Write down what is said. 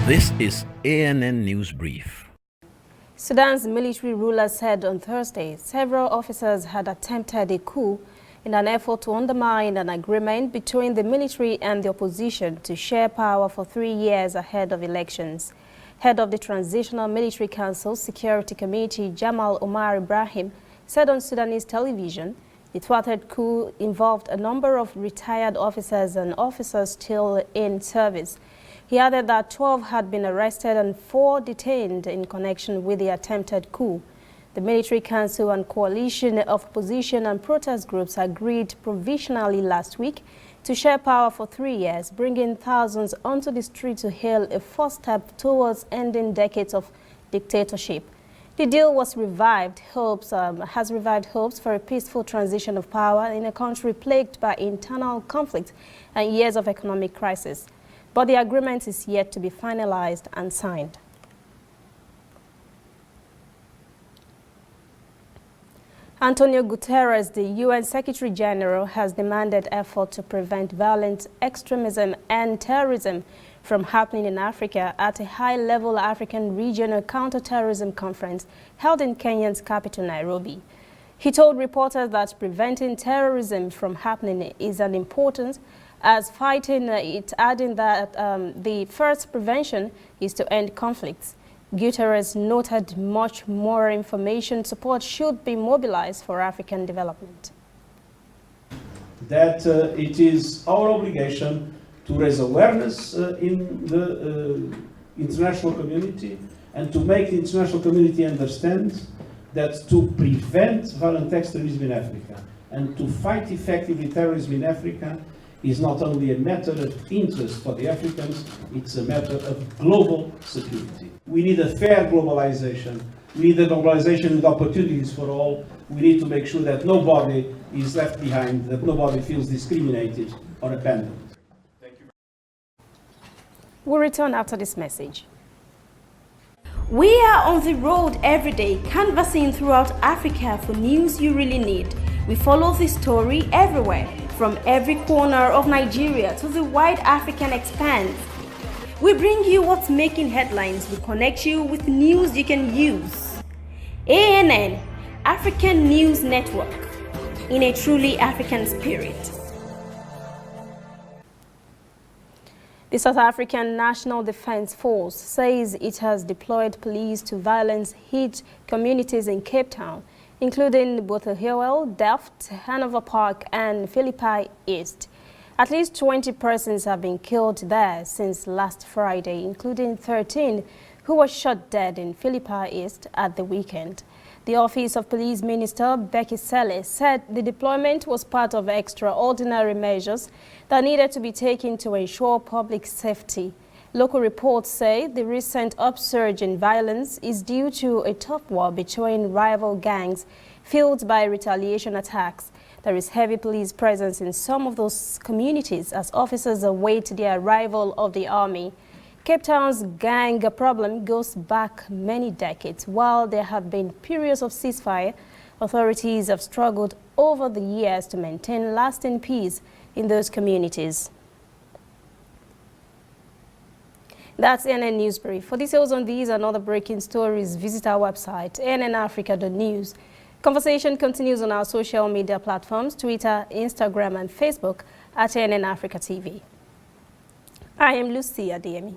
This is ANN News Brief. Sudan's military ruler said on Thursday several officers had attempted a coup in an effort to undermine an agreement between the military and the opposition to share power for 3 years ahead of elections. Head of the Transitional Military Council Security Committee, Jamal Omar Ibrahim, said on Sudanese television the thwarted coup involved a number of retired officers and officers still in service. He added that 12 had been arrested and 4 detained in connection with the attempted coup. The military council and coalition of opposition and protest groups agreed provisionally last week to share power for 3 years, bringing thousands onto the street to hail a first step towards ending decades of dictatorship. The deal has revived hopes for a peaceful transition of power in a country plagued by internal conflict and years of economic crisis. But the agreement is yet to be finalized and signed. Antonio Guterres, the UN Secretary General, has demanded effort to prevent violent extremism and terrorism from happening in Africa at a high-level African Regional Counterterrorism Conference held in Kenya's capital, Nairobi. He told reporters that preventing terrorism from happening is an important as fighting it, adding that the first prevention is to end conflicts. Guterres noted much more information support should be mobilized for African development. That it is our obligation to raise awareness in the international community and to make the international community understand that to prevent violent extremism in Africa and to fight effectively terrorism in Africa is not only a matter of interest for the Africans, it's a matter of global security. We need a fair globalization. We need a globalization with opportunities for all. We need to make sure that nobody is left behind, that nobody feels discriminated or abandoned. Thank you. We'll return after this message. We are on the road every day, canvassing throughout Africa for news you really need. We follow the story everywhere, from every corner of Nigeria to the wide African expanse. We bring you what's making headlines. We connect you with news you can use. ANN, African News Network, in a truly African spirit. The South African National Defence Force says it has deployed police to violence-hit communities in Cape Town, including Bothahuel, Delft, Hanover Park, and Philippi East. At least 20 persons have been killed there since last Friday, including 13 who were shot dead in Philippi East at the weekend. The Office of Police Minister Becky Selle said the deployment was part of extraordinary measures that needed to be taken to ensure public safety. Local reports say the recent upsurge in violence is due to a tough war between rival gangs fueled by retaliation attacks. There is heavy police presence in some of those communities as officers await the arrival of the army. Cape Town's gang problem goes back many decades. While there have been periods of ceasefire, authorities have struggled over the years to maintain lasting peace in those communities. That's ANN News Brief. For details on these and other breaking stories, visit our website, annafrica.news. Conversation continues on our social media platforms, Twitter, Instagram, and Facebook at ANN Africa TV. I am Lucy Adeyemi.